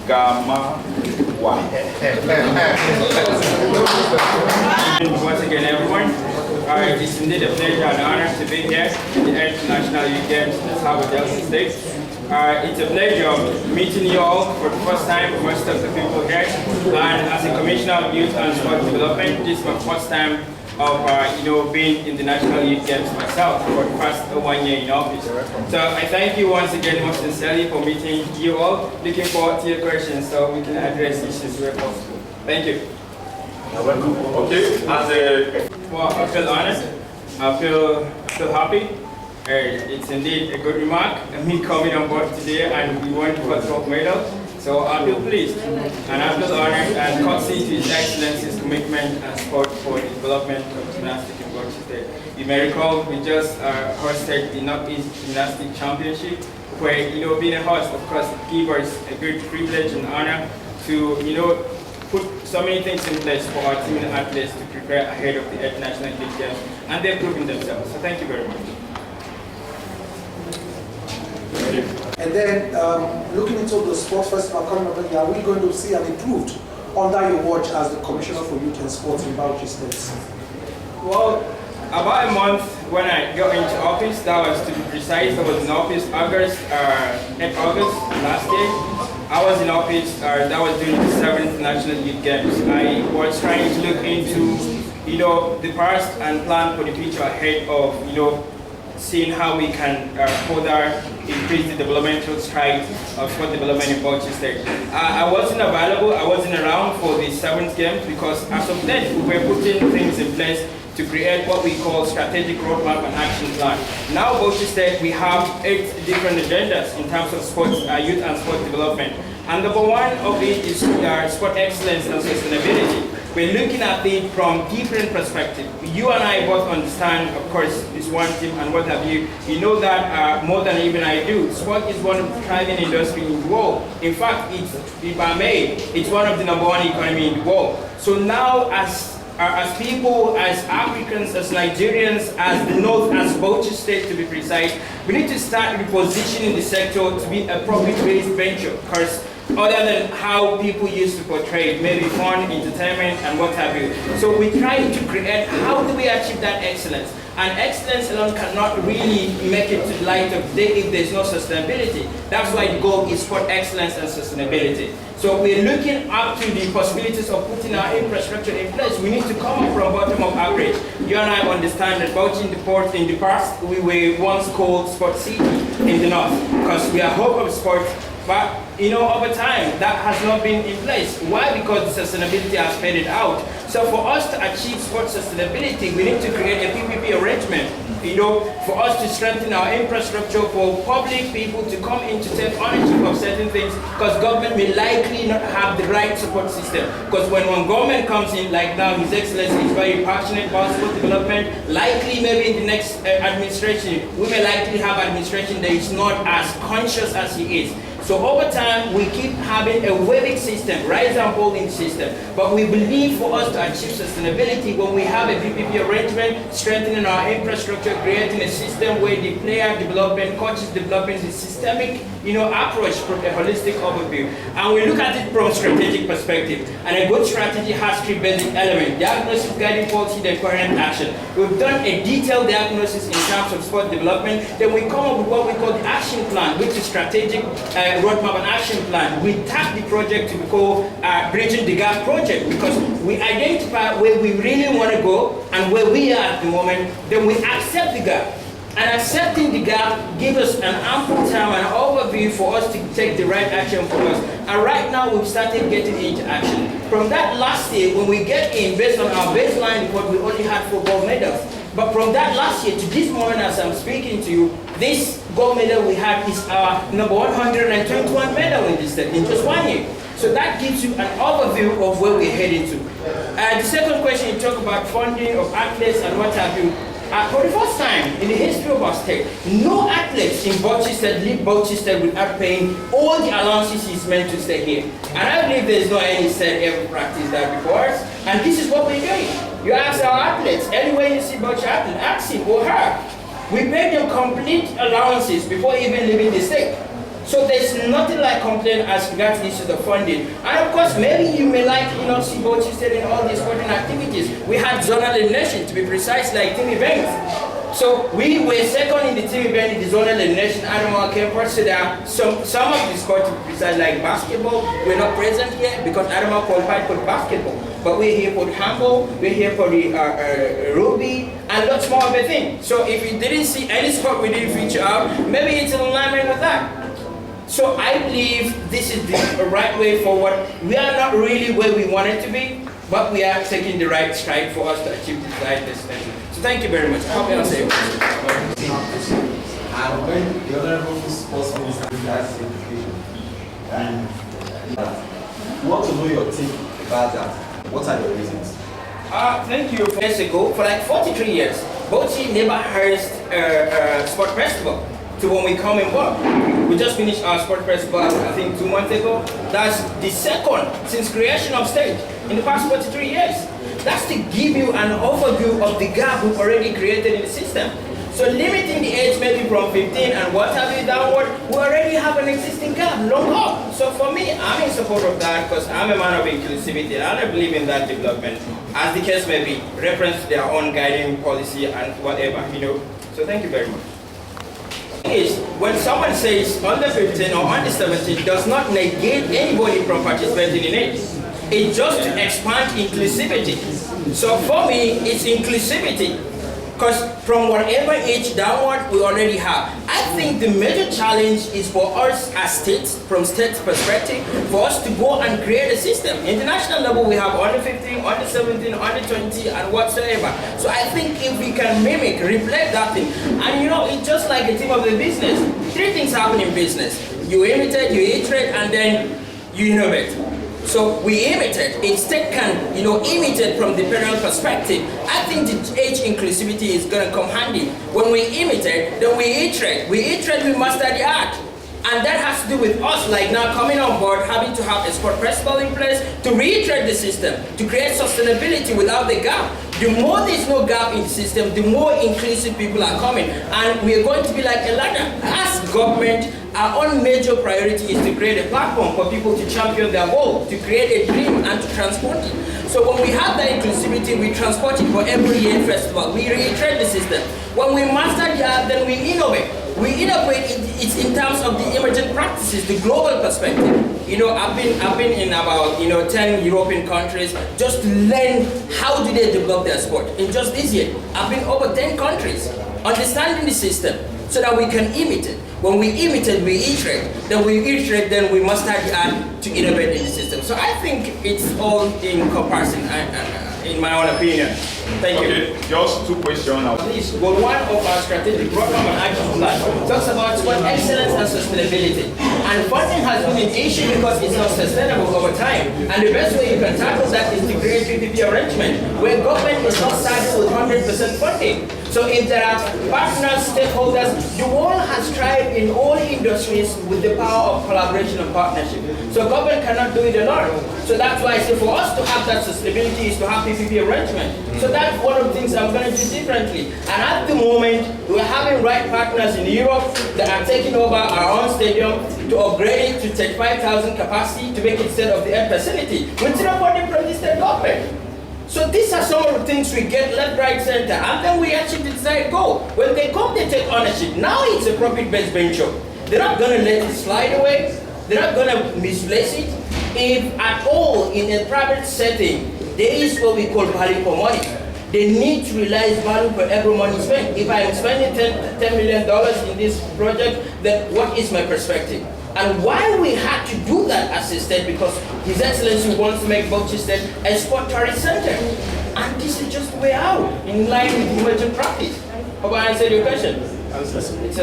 Gamawa. Once again, everyone, it is indeed a pleasure and honor to be here at the International Youth Games in Asaba, Bauchi State. It's a pleasure meeting you all for the first time, most of the people here. And as a Commissioner of Youth and Sport Development, this is my first time of being in the National Youth Games myself for the past 1 year in office. So I thank you once again most sincerely for meeting you all. Looking forward to your questions so we can address issues where possible. Thank you. Okay, well, I feel honored. I feel happy. It's indeed a good remark. Me coming on board today and we won the gold medal. So I feel pleased and I feel honored and courtesy to His Excellency's commitment and support for the development of gymnastics in Bauchi State. You may recall we just hosted the Northeast Gymnastics Championship, where being a host, of course, it gives us a good privilege and honor to put so many things in place for our team and athletes to prepare ahead of the International Youth Games, and they're proving themselves. So thank you very much. And then, looking into the sports festival coming up, are we going to see an improved under your watch as the Commissioner for Youth and Sports in Bauchi State? Well, about a month when I got into office, that was to be precise, I was in office August last year. I was in office, that was during the 7th National Youth Games. I was trying to look into, the past and plan for the future ahead of, seeing how we can further increase the developmental stride of sport development in Bauchi State. I wasn't available, I wasn't around for the 7th Games because as of then, we were putting things in place to create what we call strategic roadmap and action plan. Now Bauchi State, we have 8 different agendas in terms of sports, youth and sport development. And number one of it is sport excellence and sustainability. We're looking at it from different perspectives. You and I both understand, of course, this one team and what have you. You know that more than even I do. Sport is one of the thriving industry in the world. In fact, if I may, it's one of the #1 economy in the world. So now as people, as Africans, as Nigerians, as the North, as Bauchi State to be precise, we need to start repositioning the sector to be a profit-based venture. Because other than how people used to portray it, maybe fun, entertainment, and what have you. So we try to create, how do we achieve that excellence? And excellence alone cannot really make it to the light of day if there's no sustainability. That's why the goal is sport excellence and sustainability. So we're looking up to the possibilities of putting our infrastructure in place. We need to come up from bottom-up average. You and I understand that Bauchi in the past, we were once called Sport City in the north because we are hope of sport. But over time, that has not been in place. Why? Because the sustainability has faded out. So for us to achieve sport sustainability, we need to create a PPP arrangement, for us to strengthen our infrastructure, for public people to come in to take ownership of certain things, because government may likely not have the right support system. Because when one government comes in, like now, His Excellency is very passionate about sport development, likely maybe in the next administration, we may likely have administration that is not as conscious as he is. So over time, we keep having a waving system, rise and falling system. But we believe for us to achieve sustainability, when we have a PPP arrangement, strengthening our infrastructure, creating a system where the player development, coaches development, the systemic, approach from a holistic overview. And we look at it from a strategic perspective. And a good strategy has 3 basic elements: diagnosis, guiding policy, then current action. We've done a detailed diagnosis in terms of sport development. Then we come up with what we call the action plan, which is strategic roadmap and action plan. We tap the project to be called Bridging the Gap project, because we identify where we really want to go and where we are at the moment. Then we accept the gap. And accepting the gap gives us an ample time and overview for us to take the right action for us. And right now, we've started getting into action. From that last year, when we get in, based on our baseline report, we only had 4 gold medals. But from that last year to this morning, as I'm speaking to you, this gold medal we have is our #121 medal in this state in just 1 year. So that gives you an overview of where we're heading to. The second question, you talk about funding of athletes and what have you. For the first time in the history of our state, no athletes in Bauchi State leave Bauchi State without paying all the allowances he's meant to stay here. And I believe there's no any state ever practiced that before us. And this is what we're doing. You ask our athletes, anywhere you see Bauchi athlete, ask him or her. We pay them complete allowances before even leaving the state. So there's nothing like complaint as regards the issues of funding. And of course, maybe you may like, see Bauchi State in all these sporting activities. We had zonal elimination, to be precise, like team events. So we were second in the team event in the zonal elimination. Adamawa came first. So there are some of the sports, to be precise, like basketball, we're not present here because Adamawa qualified for basketball. But we're here for the handball, we're here for the rugby, and lots more of a thing. So if you didn't see any sport we didn't feature out, maybe it's in alignment with that. So I believe this is the right way forward. We are not really where we wanted to be, but we are taking the right stride for us to achieve the desired destination. So thank you very much. How can I say it? And when the Honorable Sports Minister has education, and we want to know your take about that. What are the reasons? Thank you. Years ago, for like 43 years, Bauchi never host a sport festival to when we come involved. We just finished our sport festival, I think 2 months ago. That's the second since creation of stage in the past 43 years. That's to give you an overview of the gap we've already created in the system. So limiting the age maybe from 15 and what have you downward, we already have an existing gap, long up. So for me, I'm in support of that because I'm a man of inclusivity and I believe in that development, as the case may be, reference to their own guiding policy and whatever, So thank you very much. Is when someone says under 15 or under 17 does not negate anybody from participating in it. It's just to expand inclusivity. So for me, it's inclusivity. Because from whatever age downward we already have. I think the major challenge is for us as states, from state's perspective, for us to go and create a system. International level we have under 15, under 17, under 20 and whatsoever. So I think if we can mimic, reflect that thing, and it's just like a team of the business. 3 things happen in business. You imitate, you iterate, and then you innovate. So we imitate. If state can, imitate from the parent perspective, I think the age inclusivity is going to come handy. When we imitate, then we iterate. We iterate, we master the art. And that has to do with us, like now coming on board, having to have a sport festival in place to reiterate the system, to create sustainability without the gap. The more there's no gap in the system, the more inclusive people are coming. And we're going to be like a ladder. As government, our own major priority is to create a platform for people to champion their goal, to create a dream and to transport it. So when we have that inclusivity, we transport it for every year festival. We reiterate the system. When we master the art, then we innovate. We innovate it's in terms of the emergent practices, the global perspective. I've been in about 10 European countries just to learn how do they develop their sport. In just this year, I've been over 10 countries, understanding the system so that we can imitate. When we imitate, we iterate. Then we iterate, then we master the art to innovate in the system. So I think it's all in comparison, in my own opinion. Thank you. Okay, just 2 questions now. Please, goal 1 of our strategic program and action plan talks about sport excellence and sustainability. And funding has been an issue because it's not sustainable over time. And the best way you can tackle that is to create PPP arrangement, where government is not starting with 100% funding. So if there are partners, stakeholders, the world has thrived in all industries with the power of collaboration and partnership. So government cannot do it alone. So that's why I say for us to have that sustainability is to have PPP arrangement. So that's one of the things I'm going to do differently. And at the moment, we're having right partners in Europe that are taking over our own stadium to upgrade it to 35,000 capacity to make it state-of-the-art facility with zero funding from the state government. So these are some of the things we get left, right, center, and then we achieve the desired goal. When they come, they take ownership. Now it's a profit-based venture. They're not going to let it slide away. They're not going to misplace it. If at all in a private setting, there is what we call value for money. They need to realize value for every money spent. If I'm spending $10 million in this project, then what is my perspective? And why we had to do that as a state, because His Excellency wants to make Bauchi State a sport tourist center. And this is just way out, in line with emerging practice. Hope I answered your question.